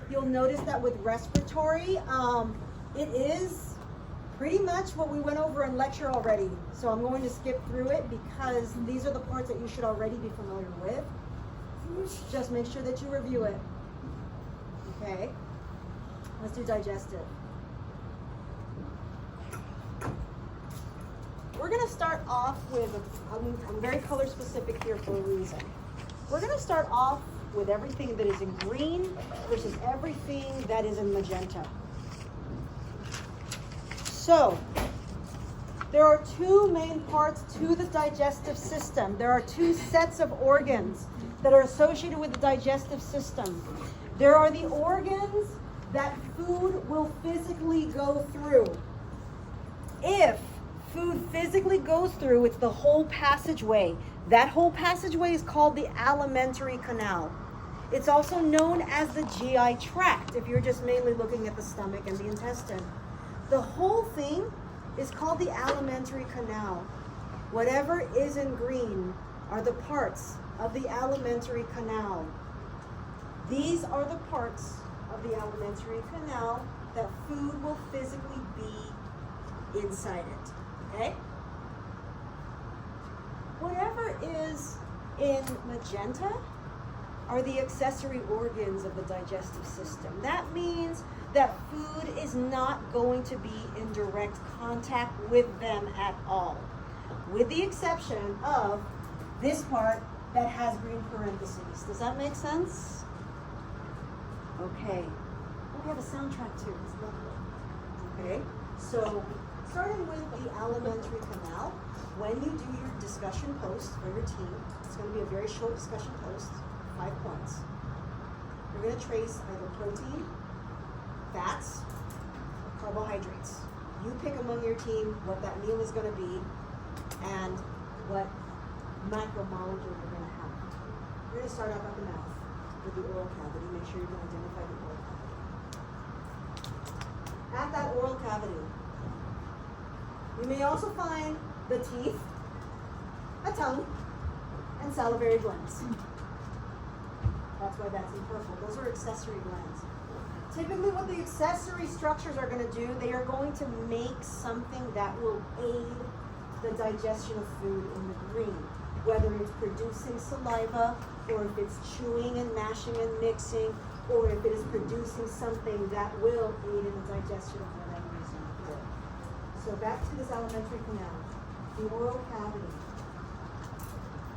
You'll notice that with respiratory, it is pretty much what we went over in lecture already. So I'm going to skip through it because these are the parts that you should already be familiar with. Just make sure that you review it. Okay, let's do digestive. We're going to start off with, I'm very color specific here for a reason. We're going to start off with everything that is in green versus everything that is in magenta. So, there are two main parts to the digestive system. There are two sets of organs that are associated with the digestive system. There are the organs that food will physically go through. If food physically goes through, it's the whole passageway. That whole passageway is called the alimentary canal. It's also known as the GI tract if you're just mainly looking at the stomach and the intestine. The whole thing is called the alimentary canal. Whatever is in green are the parts of the alimentary canal. These are the parts of the alimentary canal that food will physically be inside it. Okay? Whatever is in magenta are the accessory organs of the digestive system. That means that food is not going to be in direct contact with them at all, with the exception of this part that has green parentheses. Does that make sense? Okay. Oh, we have a soundtrack too. It's lovely. Okay. So, starting with the alimentary canal, when you do your discussion post for your team, it's going to be a very short discussion post, 5 points. You're going to trace either protein, fats, or carbohydrates. You pick among your team what that meal is going to be and what macromolecule you're going to have. You're going to start off at the mouth with the oral cavity. Make sure you can identify the oral cavity. At that oral cavity, you may also find the teeth, a tongue, and salivary glands. That's why that's in purple. Those are accessory glands. Typically what the accessory structures are going to do, they are going to make something that will aid the digestion of food in the green. Whether it's producing saliva, or if it's chewing and mashing and mixing, or if it is producing something that will aid in the digestion of whatever is in here. So back to this alimentary canal, the oral cavity.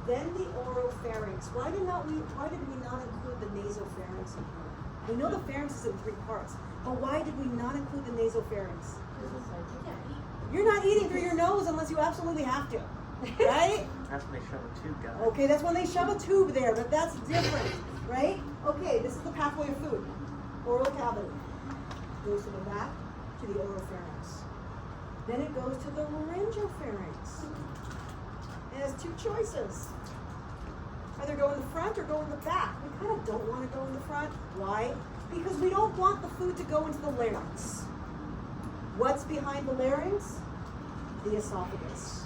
Then the oropharynx. Why did we not include the nasopharynx in here? We know the pharynx is in 3 parts, but why did we not include the nasopharynx? You're not eating through your nose unless you absolutely have to, right? That's when they shove a tube down. Okay, that's when they shove a tube there, but that's different, right? Okay, this is the pathway of food. Oral cavity. Goes to the back, to the oropharynx. Then it goes to the laryngopharynx. It has 2 choices. Either go in the front or go in the back. We kind of don't want to go in the front. Why? Because we don't want the food to go into the larynx. What's behind the larynx? The esophagus.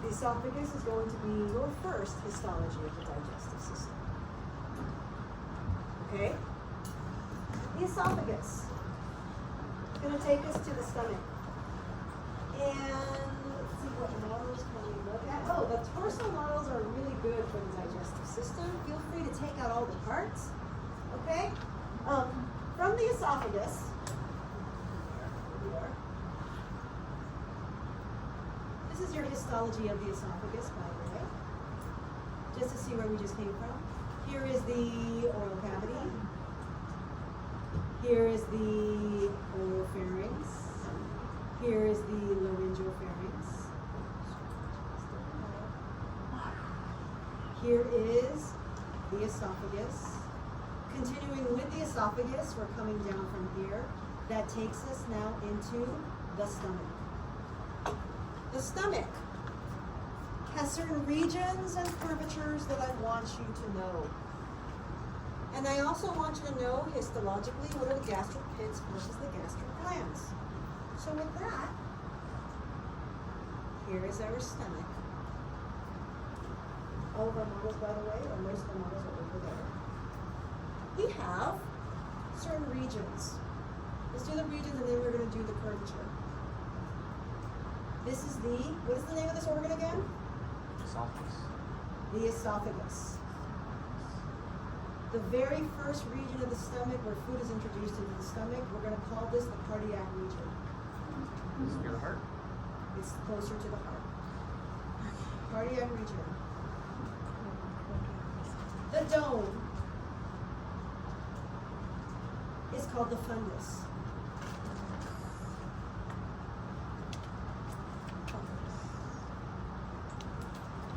The esophagus is going to be your first histology of the digestive system. Okay? The esophagus is going to take us to the stomach. And let's see what models can we look at. Oh, the torso models are really good for the digestive system. Feel free to take out all the parts. Okay? From the esophagus, this is your histology of the esophagus, by the way, just to see where we just came from. Here is the oral cavity. Here is the oropharynx. Here is the laryngopharynx. Here is the esophagus. Continuing with the esophagus, we're coming down from here. That takes us now into the stomach. The stomach has certain regions and curvatures that I want you to know. And I also want you to know histologically what are the gastric pits versus the gastric glands. So with that, here is our stomach. All of our models, by the way, or most of the models are over there. We have different regions. Let's do the regions and then we're going to do the curvature. This is what is the name of this organ again? Esophagus. The esophagus. The very first region of the stomach where food is introduced into the stomach, we're going to call this the cardiac region. Is it near the heart? It's closer to the heart. Cardiac region. The dome is called the fundus.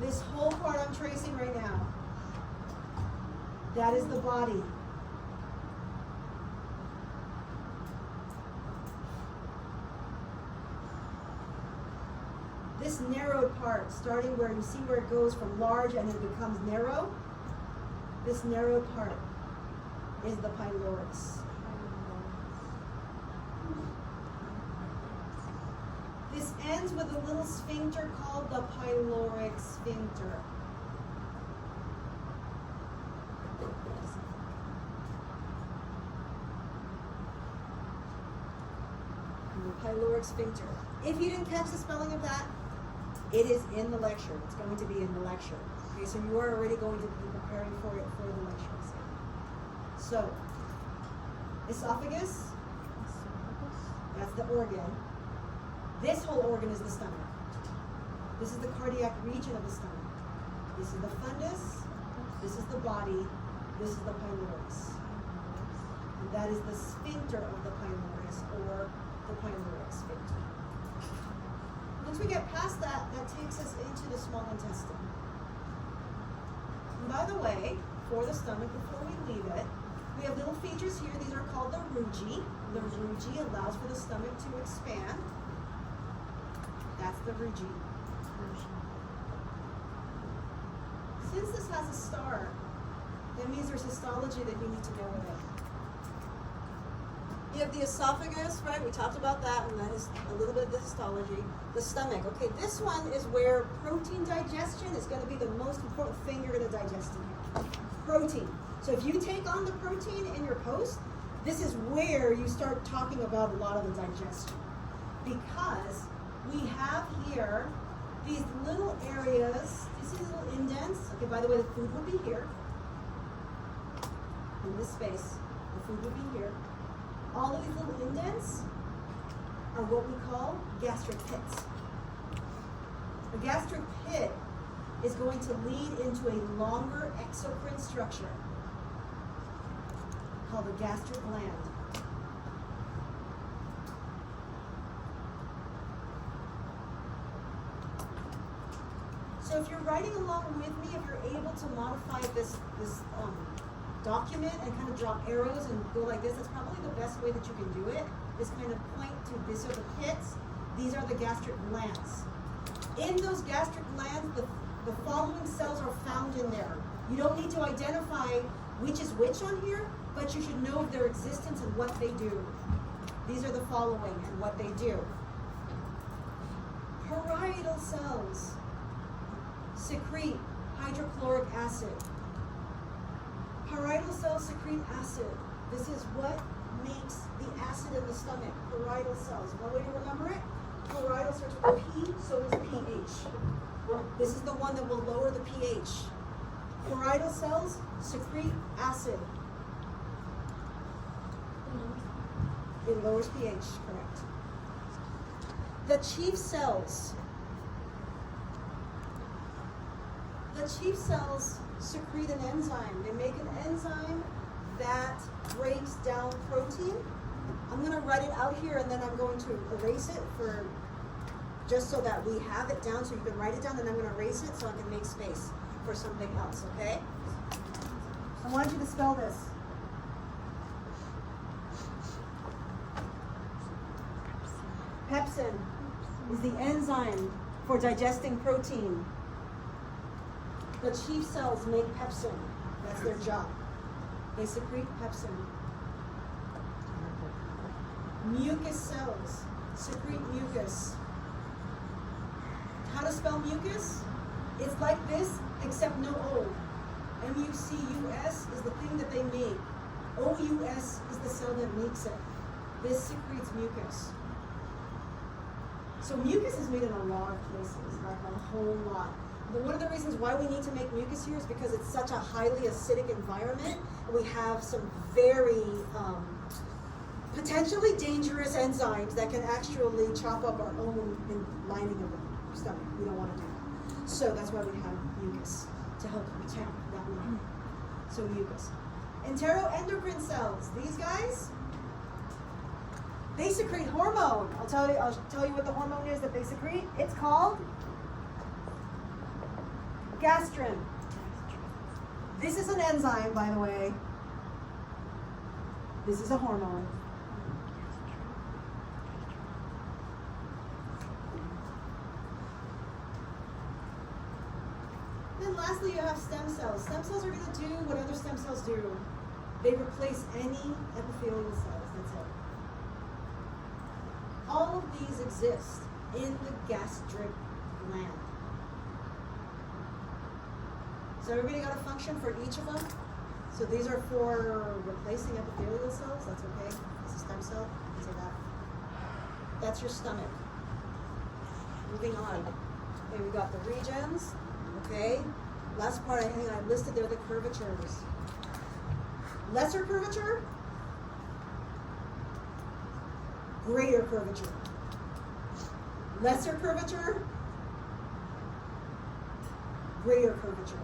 This whole part I'm tracing right now, that is the body. This narrowed part, starting where you see where it goes from large and it becomes narrow, this narrowed part is the pylorus. This ends with a little sphincter called the pyloric sphincter. The pyloric sphincter. If you didn't catch the spelling of that, it is in the lecture. It's going to be in the lecture. Okay, so you are already going to be preparing for it for the lecture exam. So, esophagus, that's the organ. This whole organ is the stomach. This is the cardiac region of the stomach. This is the fundus. This is the body. This is the pylorus. And that is the sphincter of the pylorus, or the pyloric sphincter. Once we get past that, that takes us into the small intestine. And by the way, for the stomach, before we leave it, we have little features here. These are called the rugae. The rugae allows for the stomach to expand. That's the rugae. Since this has a star, that means there's histology that you need to know with it. You have the esophagus, right? We talked about that, and that is a little bit of the histology. The stomach. Okay, this one is where protein digestion is going to be the most important thing you're going to digest in here. Protein. So if you take on the protein in your post, this is where you start talking about a lot of the digestion. Because we have here these little areas, you see these little indents? Okay, by the way, the food will be here. In this space, the food will be here. All of these little indents are what we call gastric pits. A gastric pit is going to lead into a longer exocrine structure called the gastric gland. So if you're writing along with me, if you're able to modify this document and kind of draw arrows and go like this, that's probably the best way that you can do it, is kind of point to this are the pits, these are the gastric glands. In those gastric glands, the following cells are found in there. You don't need to identify which is which on here, but you should know of their existence and what they do. These are the following and what they do. Parietal cells secrete hydrochloric acid. Parietal cells secrete acid. This is what makes the acid in the stomach. Parietal cells. One way to remember it, parietal starts with a P, so is pH. This is the one that will lower the pH. Parietal cells secrete acid. It lowers pH, correct. The chief cells. The chief cells secrete an enzyme. They make an enzyme that breaks down protein. I'm going to write it out here and then I'm going to erase it for just so that we have it down so you can write it down, and I'm going to erase it so I can make space for something else, okay? I want you to spell this. Pepsin is the enzyme for digesting protein. The chief cells make pepsin. That's their job. They secrete pepsin. Mucus cells secrete mucus. How to spell mucus? It's like this, except no O. M-U-C-U-S is the thing that they make. O-U-S is the cell cell that makes it. This secretes mucus. So mucus is made in a lot of places, like a whole lot. But one of the reasons why we need to make mucus here is because it's such a highly acidic environment, and we have some very potentially dangerous enzymes that can actually chop up our own lining of the stomach. We don't want to do that. So that's why we have mucus, to help protect that line. So mucus. Enteroendocrine cells, these guys, they secrete hormone. I'll tell you what the hormone is that they secrete. It's called gastrin. This is an enzyme, by the way. This is a hormone. Then lastly, you have stem cells. Stem cells are going to do what other stem cells do. They replace any epithelial cells. That's it. All of these exist in the gastric gland. So everybody got a function for each of them? So these are for replacing epithelial cells. That's okay. It's a stem cell. You can say that. That's your stomach. Moving on. Okay, we got the regions. Okay. Last part I think I listed there the curvatures. Lesser curvature, greater curvature. Lesser curvature, greater curvature.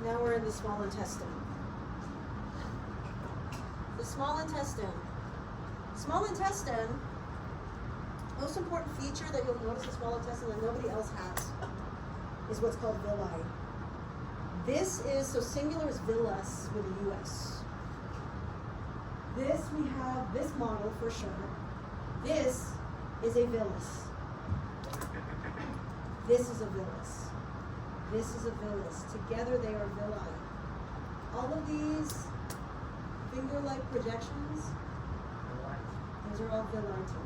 Now we're in the small intestine. The small intestine. Small intestine, most important feature that you'll notice in small intestine that nobody else has is what's called villi. This is, so singular is villus with a US. This, we have this model for sure. This is a villus. This is a villus. This is a villus. Together they are villi. All of these finger-like projections, those are all villi too.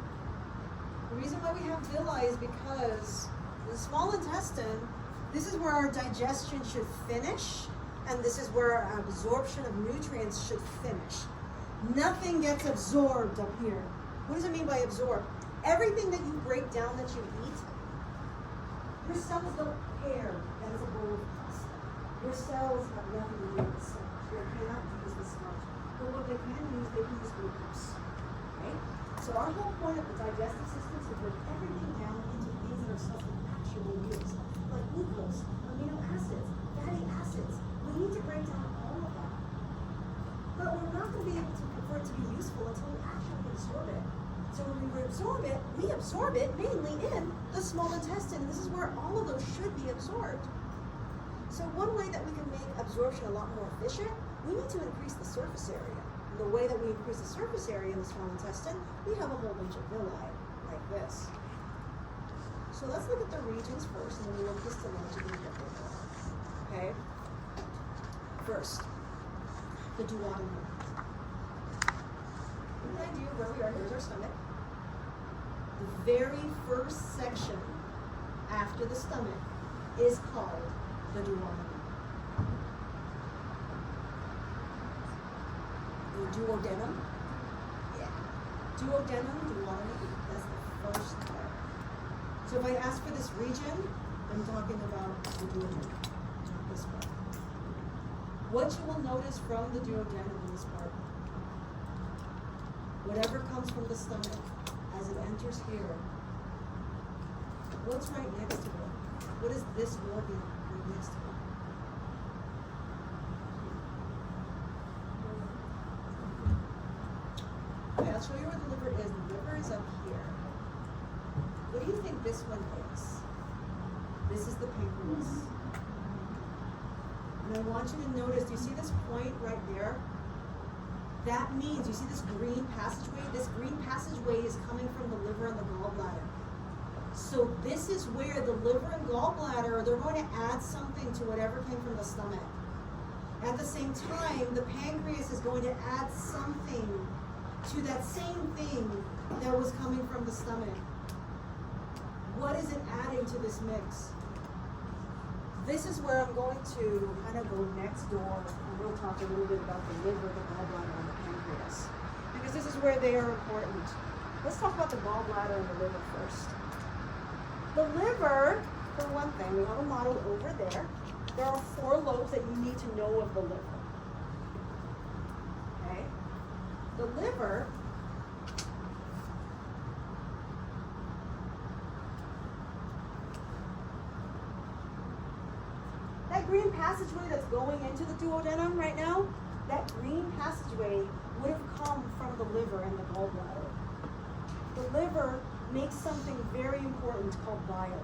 The reason why we have villi is because the small intestine, this is where our digestion should finish, and this is where our absorption of nutrients should finish. Nothing gets absorbed up here. What does it mean by absorb? Everything that you break down that you eat, your cells don't care that it's a bowl of pasta. Your cells have nothing to do with the starch. They cannot use the starch. But what they can use, they can use glucose. Okay? So our whole point of the digestive system is to break everything down into things that our cells can actually use. Like glucose, amino acids, fatty acids. We need to break down all of that. But we're not going to be able to, for it to be useful until we actually absorb it. So when we absorb it mainly in the small intestine. This is where all of those should be absorbed. So one way that we can make absorption a lot more efficient, we need to increase the surface area. And the way that we increase the surface area in the small intestine, we have a whole bunch of villi, like this. So let's look at the regions first, and then we'll look histologically what they are. Okay? First, the duodenum. Give an idea of where we are. Here's our stomach. The very first section after the stomach is called the duodenum. The duodenum? Yeah. Duodenum, duodenum, that's the first part. So if I ask for this region, I'm talking about the duodenum, this part. What you will notice from the duodenum in this part, whatever comes from the stomach, as it enters here, what's right next to it? What is this organ right next to it? Okay, I'll show you where the liver is. The liver is up here. What do you think this one is? This is the pancreas. And I want you to notice, do you see this point right there? That means, you see this green passageway? This green passageway is coming from the liver and the gallbladder. So this is where the liver and gallbladder, they're going to add something to whatever came from the stomach. At the same time, the pancreas is going to add something to that same thing that was coming from the stomach. What is it adding to this mix? This is where I'm going to kind of go next door, and we'll talk a little bit about the liver, the gallbladder, and the pancreas, because this is where they are important. Let's talk about the gallbladder and the liver first. The liver, for one thing, we have a model over there. There are 4 lobes that you need to know of the liver. Okay? The liver that green passageway that's going into the duodenum right now, that green passageway would have come from the liver and the gallbladder. The liver makes something very important called bile.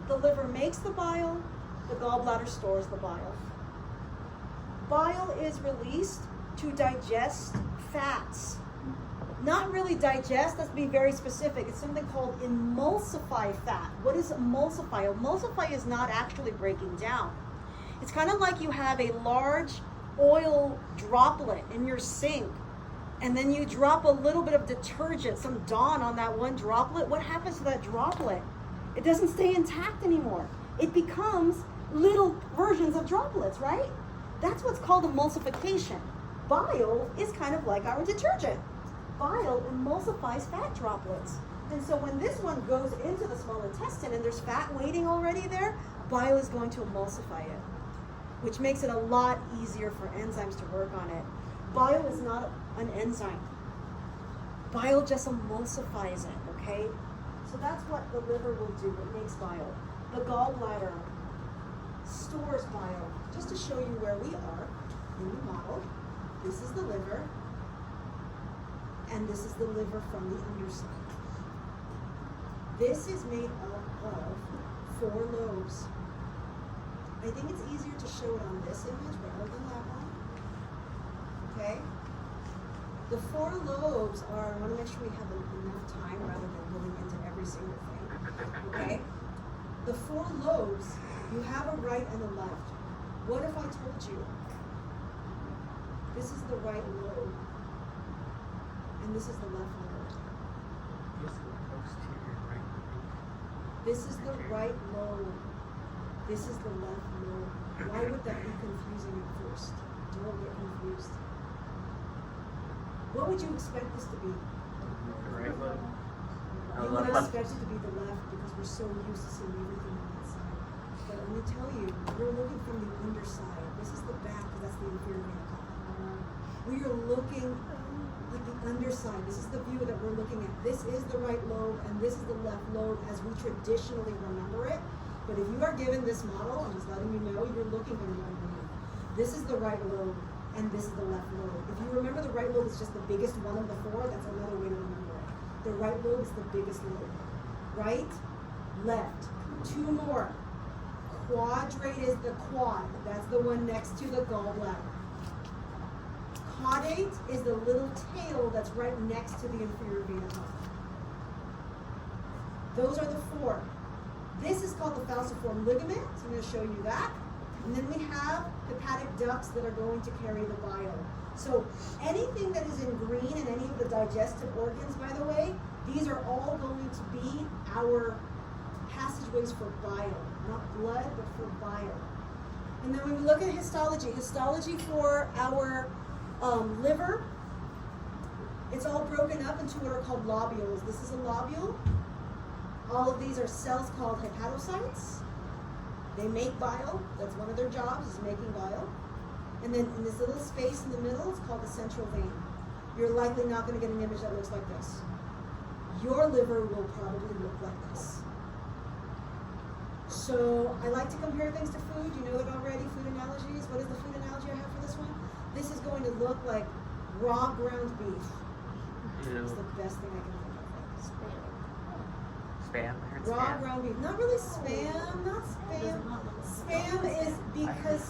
The liver makes the bile, the gallbladder stores the bile. Bile is released to digest fats. Not really digest, let's be very specific. It's something called emulsify fat. What is emulsify? Emulsify is not actually breaking down. It's kind of like you have a large oil droplet in your sink, and then you drop a little bit of detergent, some Dawn on that one droplet. What happens to that droplet? It doesn't stay intact anymore. It becomes little versions of droplets, right? That's what's called emulsification. Bile is kind of like our detergent. Bile emulsifies fat droplets. And so when this one goes into the small intestine and there's fat waiting already there, bile is going to emulsify it, which makes it a lot easier for enzymes to work on it. Bile is not an enzyme. Bile just emulsifies it, okay? So that's what the liver will do. It makes bile. The gallbladder stores bile. Just to show you where we are in the model, this is the liver, and this is the liver from the underside. This is made up of 4 lobes. I think it's easier to show it on this image rather than that one. Okay? The 4 lobes are, I want to make sure we have enough time rather than going into every single thing. Okay? The 4 lobes, you have a right and a left. What if I told you this is the right lobe and this is the left lobe? This is the right lobe. This is the left lobe. Why would that be confusing at first? Don't get confused. What would you expect this to be? The right lobe. You would expect it to be the left because we're so used to seeing everything on that side. But let me tell you, we're looking from the underside. This is the back because that's the inferior vena cava. We are looking at the underside. This is the view that we're looking at. This is the right lobe and this is the left lobe as we traditionally remember it. But if you are given this model, I'm just letting you know, you're looking from the underneath. This is the right lobe and this is the left lobe. If you remember the right lobe is just the biggest one of the 4, that's another way to remember it. The right lobe is the biggest lobe. Right, left, 2 more. Quadrate is the quad. That's the one next to the gallbladder. Caudate is the little tail that's right next to the inferior vena cava. Those are the 4. This is called the falciform ligament, so I'm going to show you that. And then we have hepatic ducts that are going to carry the bile. So anything that is in green in any of the digestive organs, by the way, these are all going to be our passageways for bile. Not blood, but for bile. And then when we look at histology for our liver, it's all broken up into what are called lobules. This is a lobule. All of these are cells called hepatocytes. They make bile. That's one of their jobs, is making bile. And then in this little space in the middle, it's called the central vein. You're likely not going to get an image that looks like this. Your liver will probably look like this. So I like to compare things to food. You know it already, food analogies. What is the food analogy I have for this one? This is going to look like raw ground beef. It's the best thing I can think of. Spam. I heard Raw spam. ground beef. Not really spam, not spam. Spam is because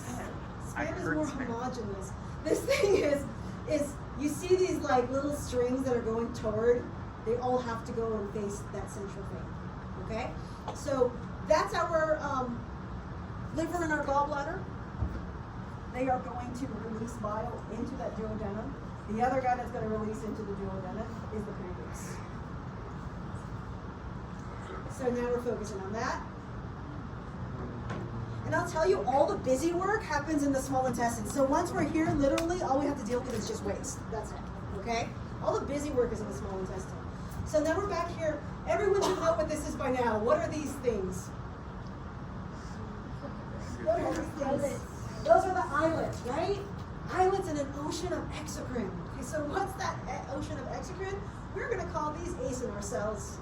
spam is more homogeneous. This thing is you see these like little strings that are going toward, they all have to go and face that central vein. Okay? So that's our liver and our gallbladder. They are going to release bile into that duodenum. The other guy that's going to release into the duodenum is the pancreas. So now we're focusing on that. And I'll tell you, all the busy work happens in the small intestine. So once we're here, literally, all we have to deal with is just waste. That's it, okay? All the busy work is in the small intestine. So now we're back here. Everyone should know what this is by now. What are these things? What are these things? Those are the islets, right? Islets in an ocean of exocrine. Okay, so what's that ocean of exocrine? We're going to call these acinar cells.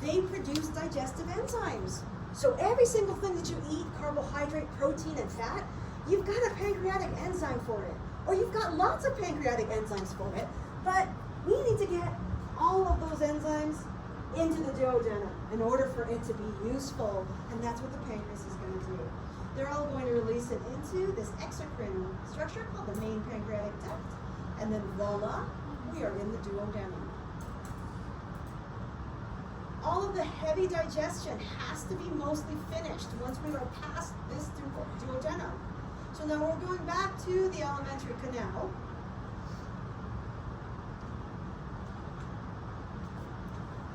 They produce digestive enzymes. So every single thing that you eat, carbohydrate, protein, and fat, you've got a pancreatic enzyme for it. Or you've got lots of pancreatic enzymes for it, but we need to get all of those enzymes into the duodenum in order for it to be useful, and that's what the pancreas is going to do. They're all going to release it into this exocrine structure called the main pancreatic duct, and then voila, we are in the duodenum. All of the heavy digestion has to be mostly finished once we are past this duodenum. So now we're going back to the alimentary canal.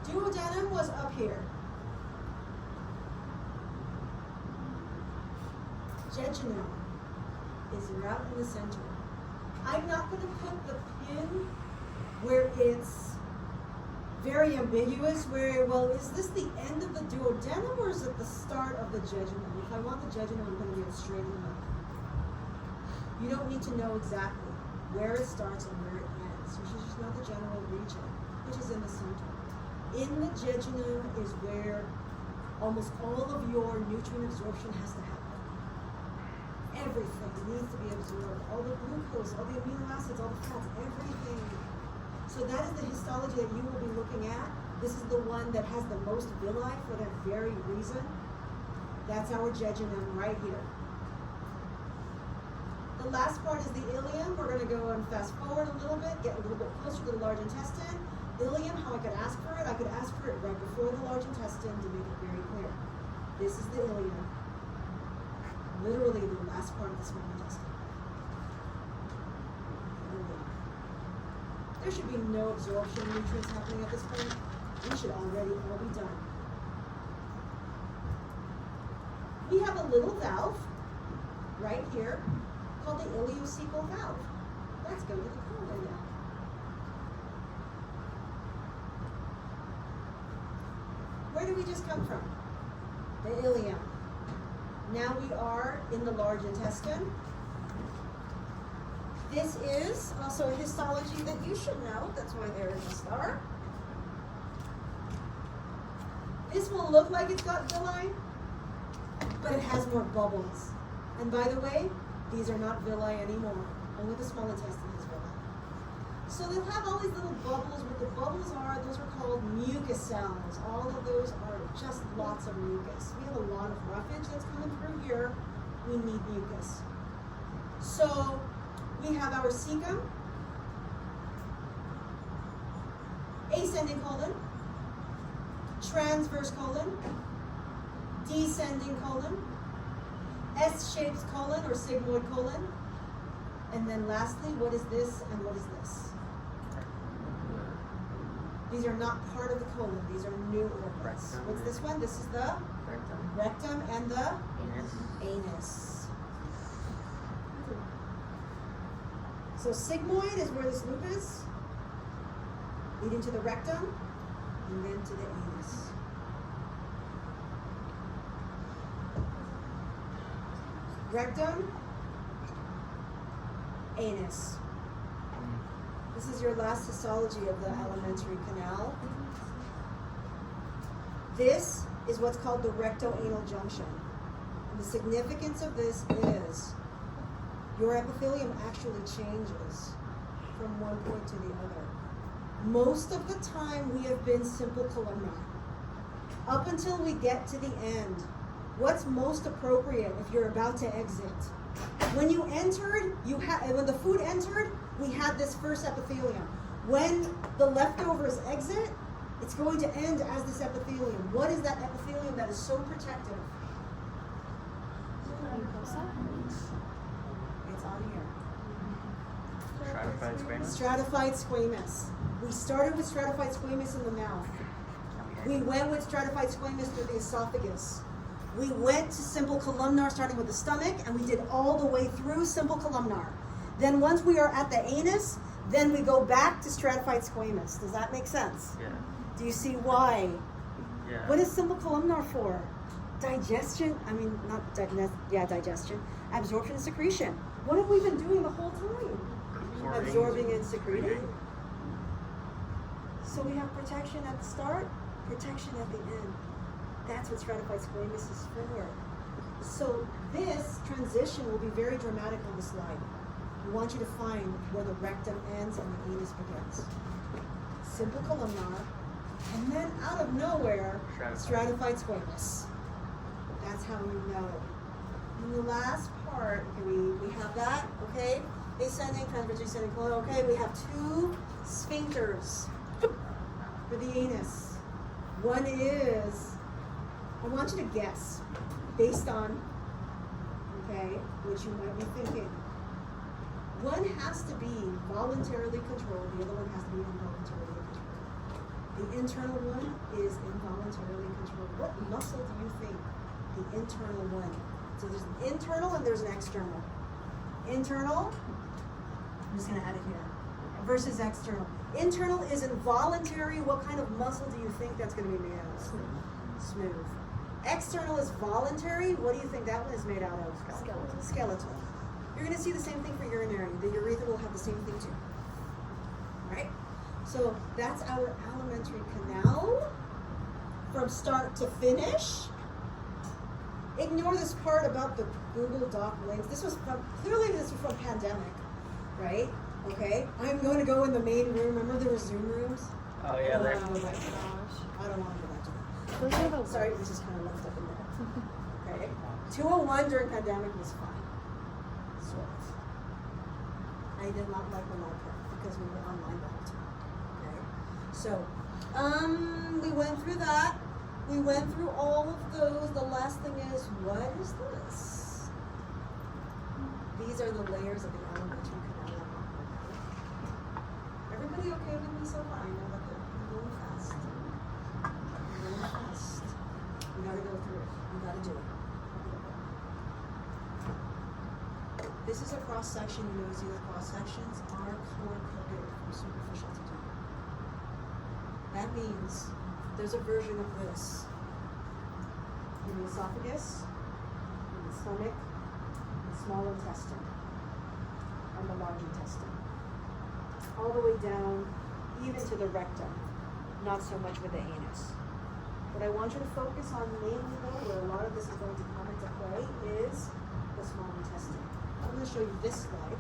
Duodenum was up here. Jejunum is right in the center. I'm not going to put the pin where it's very ambiguous, where, well, is this the end of the duodenum or is it the start of the jejunum? If I want the jejunum, I'm going to get it straight in the middle. You don't need to know exactly where it starts and where it ends. You should just know the general region, which is in the center. In the jejunum is where almost all of your nutrient absorption has to happen. Everything needs to be absorbed. All the glucose, all the amino acids, all the fats, everything. So that is the histology that you will be looking at. This is the one that has the most villi for that very reason. That's our jejunum right here. The last part is the ileum. We're going to go and fast forward a little bit, get a little bit closer to the large intestine. Ileum, how I could ask for it? I could ask for it right before the large intestine to make it very clear. This is the ileum. Literally the last part of the small intestine. There should be no absorption of nutrients happening at this point. We should already all be done. We have a little valve right here called the ileocecal valve. Let's go to the colon now. Where did we just come from? The ileum. Now we are in the large intestine. This is also a histology that you should know. That's why there is a star. This will look like it's got villi, but it has more bubbles. And by the way, these are not villi anymore. Only the small intestine has villi. So they'll have all these little bubbles. What the bubbles are, those are called mucus cells. All of those are just lots of mucus. We have a lot of roughage that's coming through here. We need mucus. So we have our cecum, ascending colon, transverse colon, descending colon, S-shaped colon or sigmoid colon, and then lastly, what is this and what is this? These are not part of the colon. These are new organs. What's this one? This is the rectum and the anus. So sigmoid is where this loop is, leading to the rectum, and then to the anus. Rectum, anus. This is your last histology of the alimentary canal. This is what's called the recto-anal junction. And the significance of this is your epithelium actually changes from one point to the other. Most of the time we have been simple columnar. Up until we get to the end, what's most appropriate if you're about to exit? When you entered, when the food entered, we had this first epithelium. When the leftovers exit, it's going to end as this epithelium. What is that epithelium that is so protective? It's on here. Stratified squamous? Stratified squamous. We started with stratified squamous in the mouth. We went with stratified squamous through the esophagus. We went to simple columnar starting with the stomach, and we did all the way through simple columnar. Then once we are at the anus, then we go back to stratified squamous. Does that make sense? Yeah. Do you see why? Yeah. What is simple columnar for? Digestion, digestion, absorption and secretion. What have we been doing the whole time? Absorbing and secreting. So we have protection at the start, protection at the end. That's what stratified squamous is for. So this transition will be very dramatic on the slide. We want you to find where the rectum ends and the anus begins. Simple columnar, and then out of nowhere, stratified squamous. That's how we know. And the last part, okay, we have that, okay? Ascending, transverse descending colon, okay? We have two sphincters for the anus. One is, I want you to guess, based on, okay, what you might be thinking. One has to be voluntarily controlled, the other one has to be involuntarily controlled. The internal one is involuntarily controlled. What muscle do you think the internal one? So there's an internal and there's an external. Internal, I'm just gonna add it here, versus external. Internal is involuntary. What kind of muscle do you think that's gonna be made out of? Smooth. External is voluntary. What do you think that one is made out of? Skeletal. You're going to see the same thing for urinary. The urethra will have the same thing too. Right? So that's our alimentary canal from start to finish. Ignore this part about the Google Doc links. This was from pandemic, right? Okay. I'm going to go in the main room. Remember there were Zoom rooms? Oh yeah, I there. don't want to go back to that. I don't want to go back to that. Those are the Sorry, it was just kind of left up in there. Okay. 201 during pandemic was fine. Sort of. I did not like the lab part because we were online the whole time. Okay. So, we went through that. We went through all of those. The last thing is, what is this? These are the layers of the alimentary canal. Everybody okay with me so far? I know that I'm going fast. I'm going fast. We gotta go through it. We gotta do it. This is a cross section. You know, see the cross sections are color coded from superficial to deep. That means there's a version of this in the esophagus, in the stomach, the small intestine, and the large intestine. All the way down, even to the rectum. Not so much with the anus. What I want you to focus on mainly though, where a lot of this is going to come into play, is the small intestine. I'm going to show you this slide.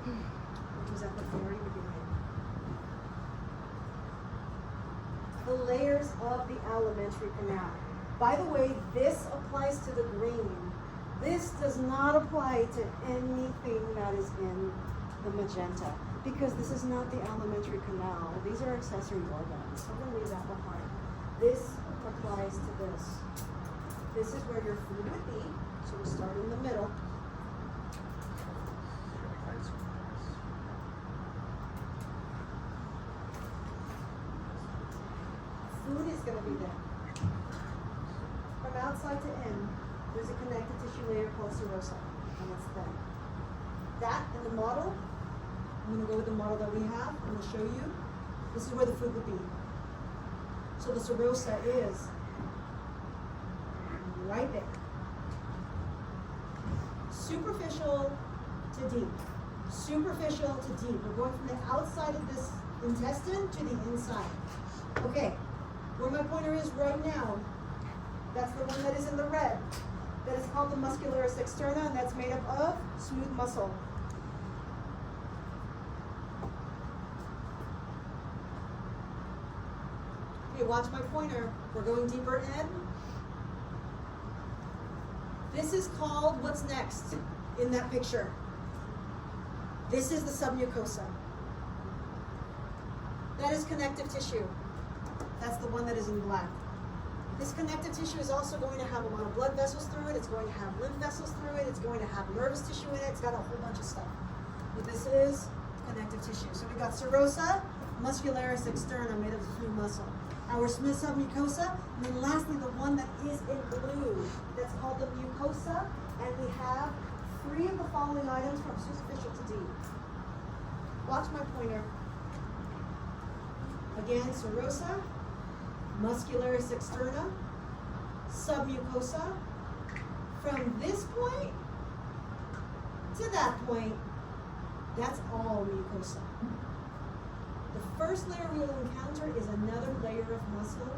Which was at the very beginning. The layers of the alimentary canal. By the way, this applies to the green. This does not apply to anything that is in the magenta, because this is not the alimentary canal. These are accessory organs. I'm going to leave that behind. This applies to this. This is where your food would be, so we start in the middle. Stratified squamous. Food is going to be there. From outside to in, there's a connective tissue layer called serosa, and it's thin. That in the model, I'm going to go with the model that we have. I'm going to show you. This is where the food would be. So the serosa is right there. Superficial to deep. Superficial to deep. We're going from the outside of this intestine to the inside. Okay, where my pointer is right now, that's the one that is in the red. That is called the muscularis externa, and that's made up of smooth muscle. Okay, watch my pointer. We're going deeper in. This is called, what's next in that picture? This is the submucosa. That is connective tissue. That's the one that is in black. This connective tissue is also going to have a lot of blood vessels through it. It's going to have lymph vessels through it. It's going to have nervous tissue in it. It's got a whole bunch of stuff. But this is connective tissue. So we got serosa, muscularis externa, made of smooth muscle. Our smooth submucosa, and then lastly the one that is in blue, that's called the mucosa, and we have 3 of the following items from superficial to deep. Watch my pointer. Again, serosa, muscularis externa, submucosa. From this point to that point, that's all mucosa. The first layer we will encounter is another layer of muscle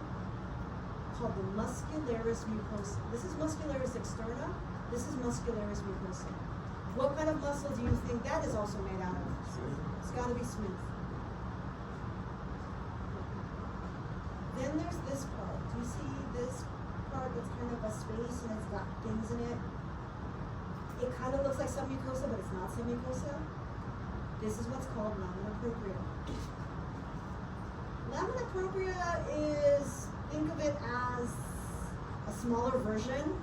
called the muscularis mucosa. This is muscularis externa. This is muscularis mucosa. What kind of muscle do you think that is also made out of? It's got to be smooth. Then there's this part. Do you see this part that's kind of a space and it's got things in it? It kind of looks like submucosa, but it's not submucosa. This is what's called lamina propria. Lamina propria is, think of it as a smaller version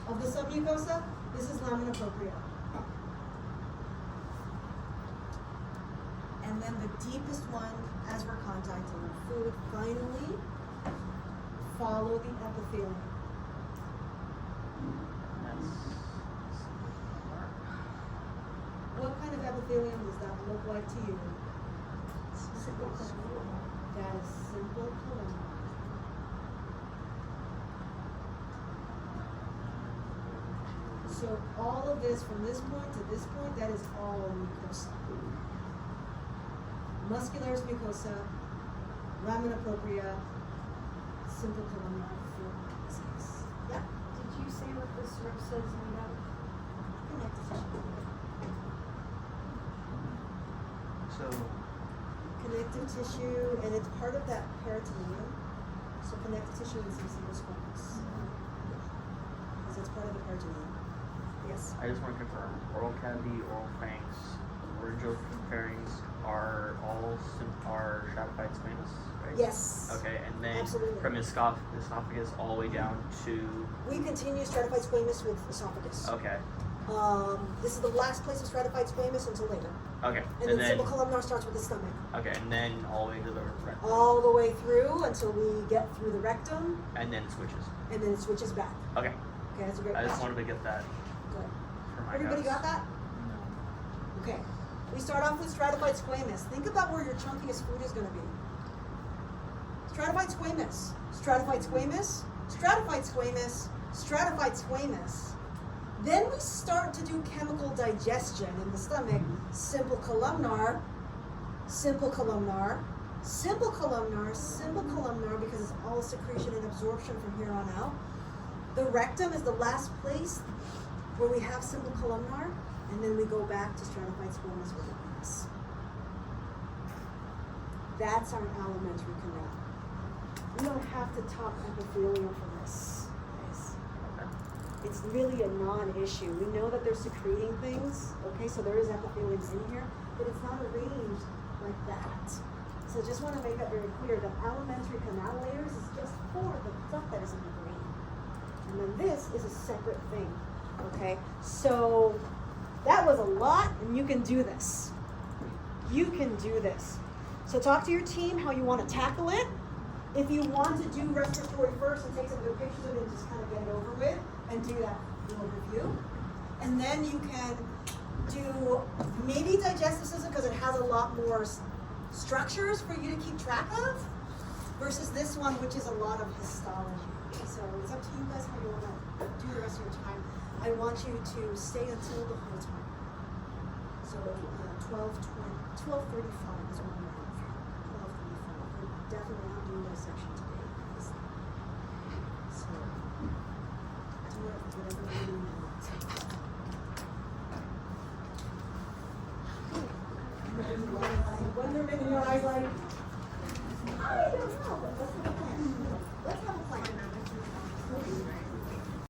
of the submucosa. This is lamina propria. And then the deepest one, as we're contacting the food, finally follow the epithelium. What kind of epithelium does that look like to you? That is simple columnar. So all of this, from this point to this point, that is all mucosa. Muscularis mucosa, lamina propria, simple columnar disease. Yeah. Did you say what the serosa is made out of? Connective tissue. So, Connective tissue, and it's part of that peritoneum. So connective tissue is squamous. Because it's part of the peritoneum. Yes. I just want to confirm, oral cavity, oral pharynx, laryngeal pharynx are all stratified squamous, right? Yes. Okay, and then Absolutely. from esophagus all the way down to, We continue stratified squamous with esophagus. okay, This is the last place of stratified squamous until later. okay, And then simple columnar starts with the stomach. okay, and then all the way to the rectum, All the way through until we get through the rectum, and then it switches. and then it switches back. Okay, Okay, that's a great I just question. wanted to get that Good. for my Everybody notes. got that? Okay. We start off with stratified squamous. Think about where your chunkiest food is going to be. Stratified squamous, stratified squamous, stratified squamous, stratified squamous. Then we start to do chemical digestion in the stomach. Simple columnar, simple columnar, simple columnar, simple columnar, because it's all secretion and absorption from here on out. The rectum is the last place where we have simple columnar, and then we go back to stratified squamous with this. That's our alimentary canal. We don't have to talk epithelium for this, guys. Okay. It's really a non-issue. We know that they're secreting things, okay, so there is epithelium in here, but it's not arranged like that. So just want to make that very clear that alimentary canal layers is just for the stuff that is in the brain. And then this is a separate thing, okay? So that was a lot, and you can do this. You can do this. So talk to your team how you want to tackle it. If you want to do respiratory first and take some good pictures of it and just kind of get it over with and do that little review. And then you can do maybe digestive system because it has a lot more structures for you to keep track of versus this one, which is a lot of histology. So it's up to you guys how you want to do the rest of your time. I want you to stay until the whole time. So 12:35 is when we're out. 12:35. We're definitely not doing dissection today. So do whatever you want. When they're making your eyes like, I don't know, but let's have a plan. Let's have a plan.